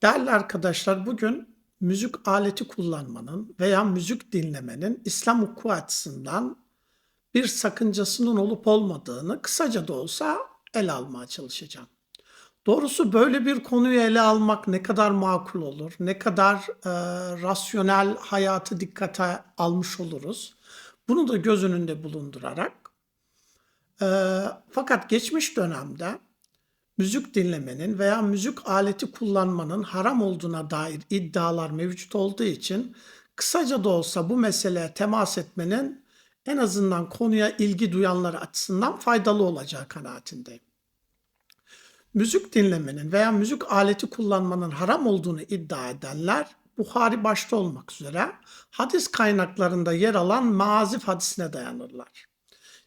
Değerli arkadaşlar, bugün müzik aleti kullanmanın veya müzik dinlemenin İslam hukuku açısından bir sakıncasının olup olmadığını kısaca da olsa ele almaya çalışacağım. Doğrusu böyle bir konuyu ele almak ne kadar makul olur, ne kadar rasyonel hayatı dikkate almış oluruz. Bunu da göz önünde bulundurarak, fakat geçmiş dönemde müzik dinlemenin veya müzik aleti kullanmanın haram olduğuna dair iddialar mevcut olduğu için kısaca da olsa bu meseleye temas etmenin en azından konuya ilgi duyanlar açısından faydalı olacağı kanaatindeyim. Müzik dinlemenin veya müzik aleti kullanmanın haram olduğunu iddia edenler Buhari başta olmak üzere hadis kaynaklarında yer alan mazif hadisine dayanırlar.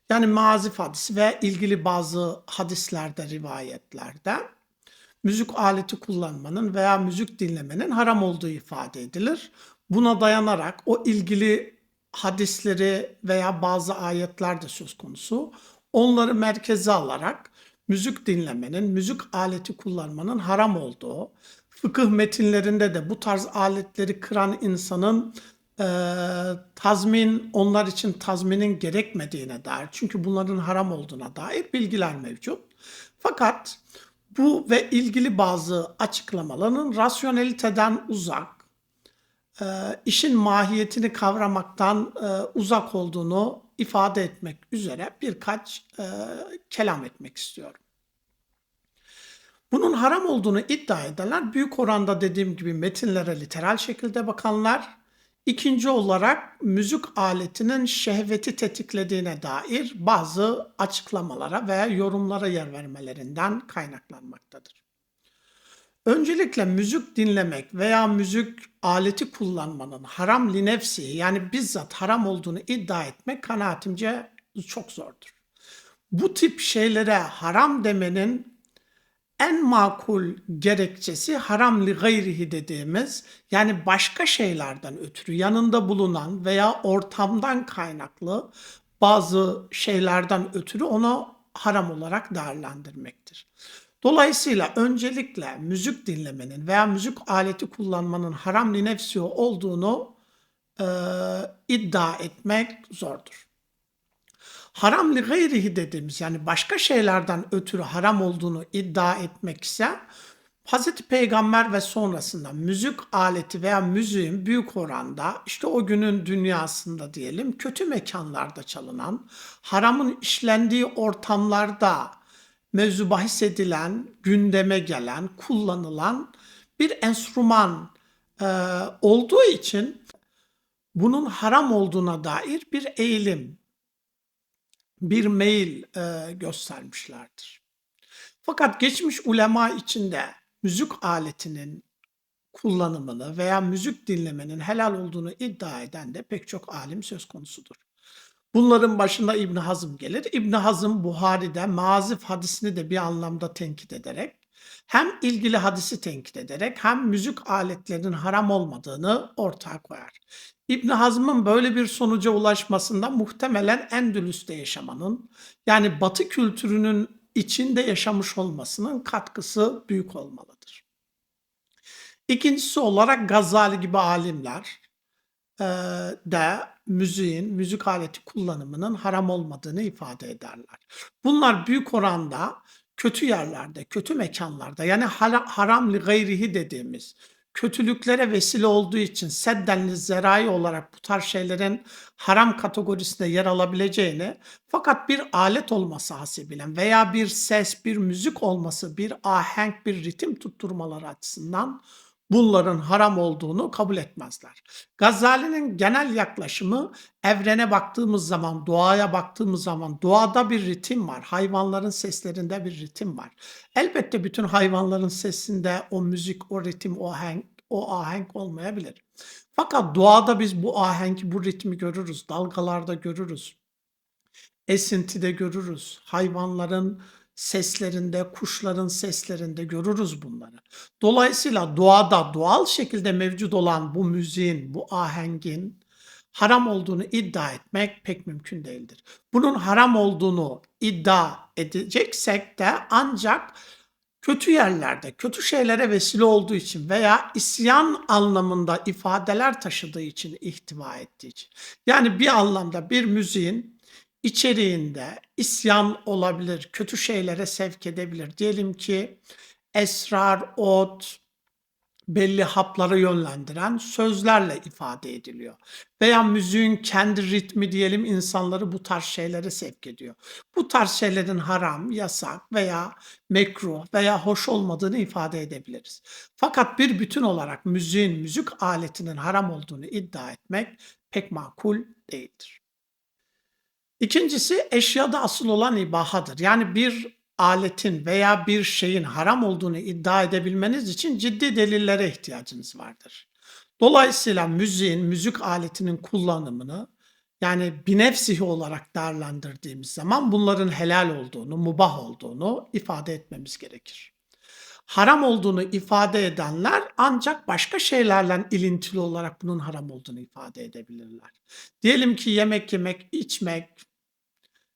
Yani mazif hadisi ve ilgili bazı hadislerde, rivayetlerde müzik aleti kullanmanın veya müzik dinlemenin haram olduğu ifade edilir. Buna dayanarak o ilgili hadisleri veya bazı ayetler de söz konusu. Onları merkeze alarak müzik dinlemenin, müzik aleti kullanmanın haram olduğu, fıkıh metinlerinde de bu tarz aletleri kıran insanın onlar için tazminin gerekmediğine dair, çünkü bunların haram olduğuna dair bilgiler mevcut. Fakat bu ve ilgili bazı açıklamaların rasyoneliteden uzak, işin mahiyetini kavramaktan uzak olduğunu ifade etmek üzere birkaç kelam etmek istiyorum. Bunun haram olduğunu iddia edenler büyük oranda dediğim gibi metinlere literal şekilde bakanlar, ikinci olarak müzik aletinin şehveti tetiklediğine dair bazı açıklamalara veya yorumlara yer vermelerinden kaynaklanmaktadır. Öncelikle müzik dinlemek veya müzik aleti kullanmanın haram li nefsi, yani bizzat haram olduğunu iddia etmek kanaatimce çok zordur. Bu tip şeylere haram demenin en makul gerekçesi haram li gayrihi dediğimiz, yani başka şeylerden ötürü yanında bulunan veya ortamdan kaynaklı bazı şeylerden ötürü onu haram olarak değerlendirmektir. Dolayısıyla öncelikle müzik dinlemenin veya müzik aleti kullanmanın haram li nefsi olduğunu iddia etmek zordur. Haram li gayrihi dediğimiz, yani başka şeylerden ötürü haram olduğunu iddia etmek ise Hz. Peygamber ve sonrasında müzik aleti veya müziğin büyük oranda işte o günün dünyasında diyelim kötü mekanlarda çalınan, haramın işlendiği ortamlarda mevzu bahis edilen, gündeme gelen, kullanılan bir enstrüman olduğu için bunun haram olduğuna dair bir eğilim, bir meyil göstermişlerdir. Fakat geçmiş ulema içinde müzik aletinin kullanımını veya müzik dinlemenin helal olduğunu iddia eden de pek çok alim söz konusudur. Bunların başında İbn Hazm gelir. İbn Hazm Buhari'de mazif hadisini de bir anlamda tenkit ederek, hem ilgili hadisi tenkit ederek hem müzik aletlerinin haram olmadığını ortaya koyar. İbn Hazm'ın böyle bir sonuca ulaşmasında muhtemelen Endülüs'te yaşamanın, yani Batı kültürünün içinde yaşamış olmasının katkısı büyük olmalıdır. İkincisi olarak Gazali gibi alimler de müziğin, müzik aleti kullanımının haram olmadığını ifade ederler. Bunlar büyük oranda kötü yerlerde, kötü mekanlarda, yani haram li gayrihi dediğimiz kötülüklere vesile olduğu için sedden li zerai olarak bu tarz şeylerin haram kategorisinde yer alabileceğini, fakat bir alet olması hasebiyle veya bir ses, bir müzik olması, bir ahenk, bir ritim tutturmaları açısından bunların haram olduğunu kabul etmezler. Gazali'nin genel yaklaşımı, evrene baktığımız zaman, doğaya baktığımız zaman doğada bir ritim var. Hayvanların seslerinde bir ritim var. Elbette bütün hayvanların sesinde o müzik, o ritim, o ahenk olmayabilir. Fakat doğada biz bu ahenki, bu ritmi görürüz. Dalgalarda görürüz. Esintide görürüz. Hayvanların seslerinde, kuşların seslerinde görürüz bunları. Dolayısıyla doğada doğal şekilde mevcut olan bu müziğin, bu ahengin haram olduğunu iddia etmek pek mümkün değildir. Bunun haram olduğunu iddia edeceksek de ancak Kötü yerlerde, kötü şeylere vesile olduğu için veya isyan anlamında ifadeler taşıdığı için, ihtiva ettiği için. Yani bir anlamda bir müziğin içeriğinde isyan olabilir, kötü şeylere sevk edebilir. Diyelim ki esrar, ot, belli hapları yönlendiren sözlerle ifade ediliyor. Veya müziğin kendi ritmi diyelim insanları bu tarz şeylere sevk ediyor. Bu tarz şeylerin haram, yasak veya mekruh veya hoş olmadığını ifade edebiliriz. Fakat bir bütün olarak müziğin, müzik aletinin haram olduğunu iddia etmek pek makul değildir. İkincisi eşyada asıl olan ibahadır. Yani bir aletin veya bir şeyin haram olduğunu iddia edebilmeniz için ciddi delillere ihtiyacınız vardır. Dolayısıyla müziğin, müzik aletinin kullanımını yani binefsihi olarak değerlendirdiğimiz zaman bunların helal olduğunu, mubah olduğunu ifade etmemiz gerekir. Haram olduğunu ifade edenler ancak başka şeylerle ilintili olarak bunun haram olduğunu ifade edebilirler. Diyelim ki yemek yemek, içmek,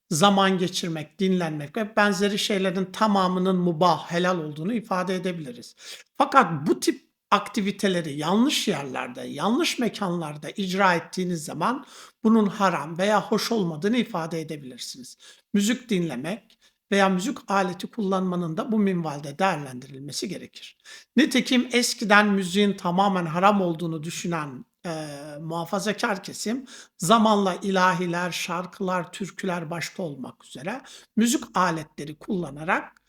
zaman geçirmek, dinlenmek ve benzeri şeylerin tamamının mubah, helal olduğunu ifade edebiliriz. Fakat bu tip aktiviteleri yanlış yerlerde, yanlış mekanlarda icra ettiğiniz zaman bunun haram veya hoş olmadığını ifade edebilirsiniz. Müzik dinlemek veya müzik aleti kullanmanın da bu minvalde değerlendirilmesi gerekir. Nitekim eskiden müziğin tamamen haram olduğunu düşünen muhafazakar kesim zamanla ilahiler, şarkılar, türküler başta olmak üzere müzik aletleri kullanarak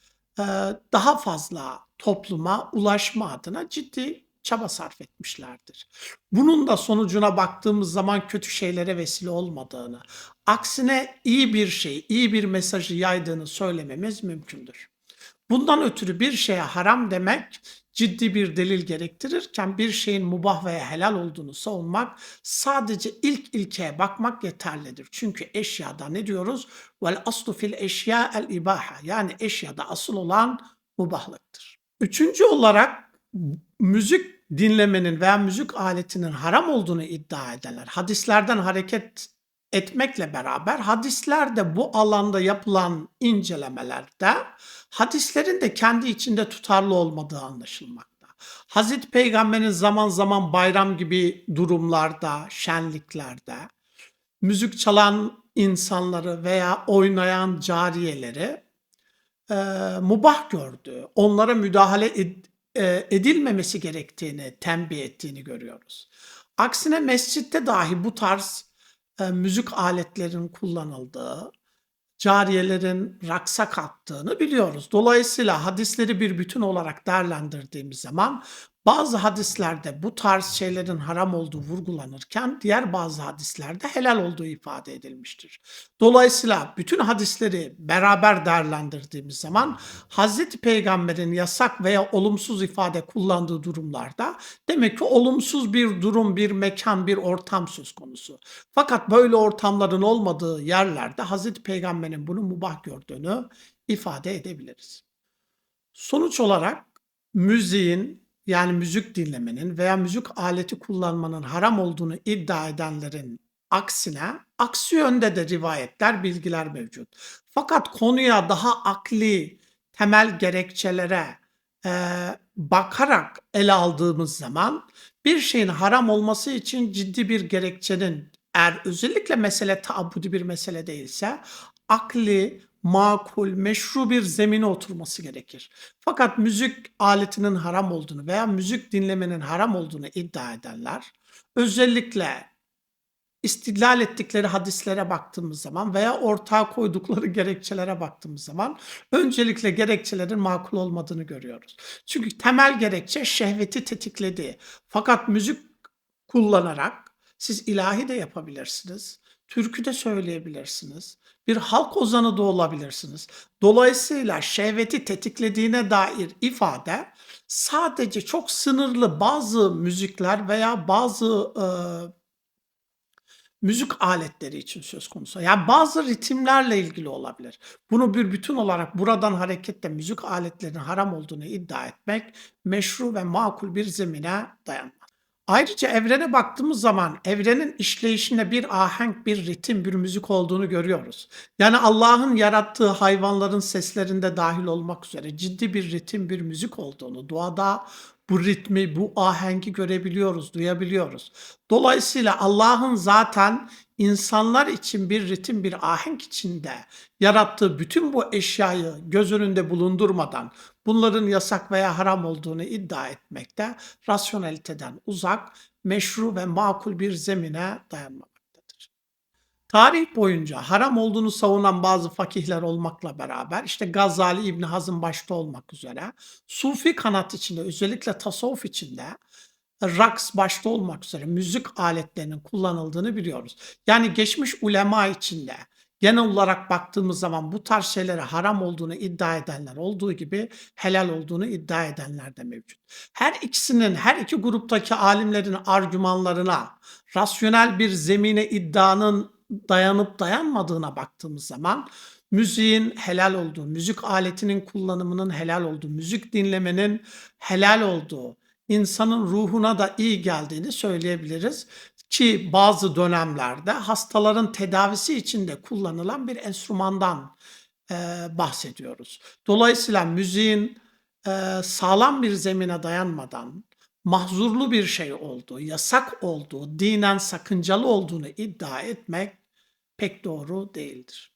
daha fazla topluma ulaşma adına ciddi çaba sarf etmişlerdir. Bunun da sonucuna baktığımız zaman kötü şeylere vesile olmadığını, aksine iyi bir şey, iyi bir mesajı yaydığını söylememiz mümkündür. Bundan ötürü bir şeye haram demek ciddi bir delil gerektirirken bir şeyin mubah veya helal olduğunu savunmak sadece ilk ilkeye bakmak yeterlidir. Çünkü eşyada ne diyoruz? Vel aslu fil eşya el ibaha. Yani eşyada asıl olan mubahlıktır. Üçüncü olarak müzik dinlemenin veya müzik aletinin haram olduğunu iddia edenler hadislerden hareket etmekle beraber hadislerde bu alanda yapılan incelemelerde hadislerin de kendi içinde tutarlı olmadığı anlaşılmakta. Hazreti Peygamber'in zaman zaman bayram gibi durumlarda, şenliklerde müzik çalan insanları veya oynayan cariyeleri mubah gördüğü, onlara müdahale edilmemesi gerektiğini tembih ettiğini görüyoruz. Aksine mescitte dahi bu tarz müzik aletlerinin kullanıldığı, cariyelerin raksa kalktığını biliyoruz. Dolayısıyla hadisleri bir bütün olarak değerlendirdiğimiz zaman bazı hadislerde bu tarz şeylerin haram olduğu vurgulanırken diğer bazı hadislerde helal olduğu ifade edilmiştir. Dolayısıyla bütün hadisleri beraber değerlendirdiğimiz zaman Hazreti Peygamber'in yasak veya olumsuz ifade kullandığı durumlarda demek ki olumsuz bir durum, bir mekan, bir ortam söz konusu. Fakat böyle ortamların olmadığı yerlerde Hazreti Peygamber'in bunu mubah gördüğünü ifade edebiliriz. Sonuç olarak müziğin yani müzik dinlemenin veya müzik aleti kullanmanın haram olduğunu iddia edenlerin aksine aksi yönde de rivayetler, bilgiler mevcut. Fakat konuya daha akli temel gerekçelere bakarak ele aldığımız zaman bir şeyin haram olması için ciddi bir gerekçenin eğer özellikle mesele taabbudi bir mesele değilse akli, makul, meşru bir zemine oturması gerekir. Fakat müzik aletinin haram olduğunu veya müzik dinlemenin haram olduğunu iddia edenler özellikle istidlal ettikleri hadislere baktığımız zaman veya ortaya koydukları gerekçelere baktığımız zaman öncelikle gerekçelerin makul olmadığını görüyoruz. Çünkü temel gerekçe şehveti tetiklediği. Fakat müzik kullanarak siz ilahi de yapabilirsiniz, türkü de söyleyebilirsiniz, bir halk ozanı da olabilirsiniz. Dolayısıyla şehveti tetiklediğine dair ifade sadece çok sınırlı bazı müzikler veya bazı müzik aletleri için söz konusu. Yani bazı ritimlerle ilgili olabilir. Bunu bir bütün olarak buradan hareketle müzik aletlerinin haram olduğunu iddia etmek meşru ve makul bir zemine dayanmaz. Ayrıca evrene baktığımız zaman evrenin işleyişinde bir ahenk, bir ritim, bir müzik olduğunu görüyoruz. Yani Allah'ın yarattığı hayvanların seslerinde dahil olmak üzere ciddi bir ritim, bir müzik olduğunu, doğada bu ritmi, bu ahengi görebiliyoruz, duyabiliyoruz. Dolayısıyla Allah'ın zaten insanlar için bir ritim, bir ahenk içinde yarattığı bütün bu eşyayı göz önünde bulundurmadan bunların yasak veya haram olduğunu iddia etmekte rasyoneliteden uzak, meşru ve makul bir zemine dayanmamaktadır. Tarih boyunca haram olduğunu savunan bazı fakihler olmakla beraber işte Gazali, İbn Hazm başta olmak üzere Sufi kanat içinde özellikle tasavvuf içinde raks başta olmak üzere müzik aletlerinin kullanıldığını biliyoruz. Yani geçmiş ulema içinde genel olarak baktığımız zaman bu tarz şeylere haram olduğunu iddia edenler olduğu gibi helal olduğunu iddia edenler de mevcut. Her ikisinin, her iki gruptaki alimlerin argümanlarına, rasyonel bir zemine iddianın dayanıp dayanmadığına baktığımız zaman müziğin helal olduğu, müzik aletinin kullanımının helal olduğu, müzik dinlemenin helal olduğu, insanın ruhuna da iyi geldiğini söyleyebiliriz ki bazı dönemlerde hastaların tedavisi için de kullanılan bir enstrümandan bahsediyoruz. Dolayısıyla müziğin sağlam bir zemine dayanmadan mahzurlu bir şey olduğu, yasak olduğu, dinen sakıncalı olduğunu iddia etmek pek doğru değildir.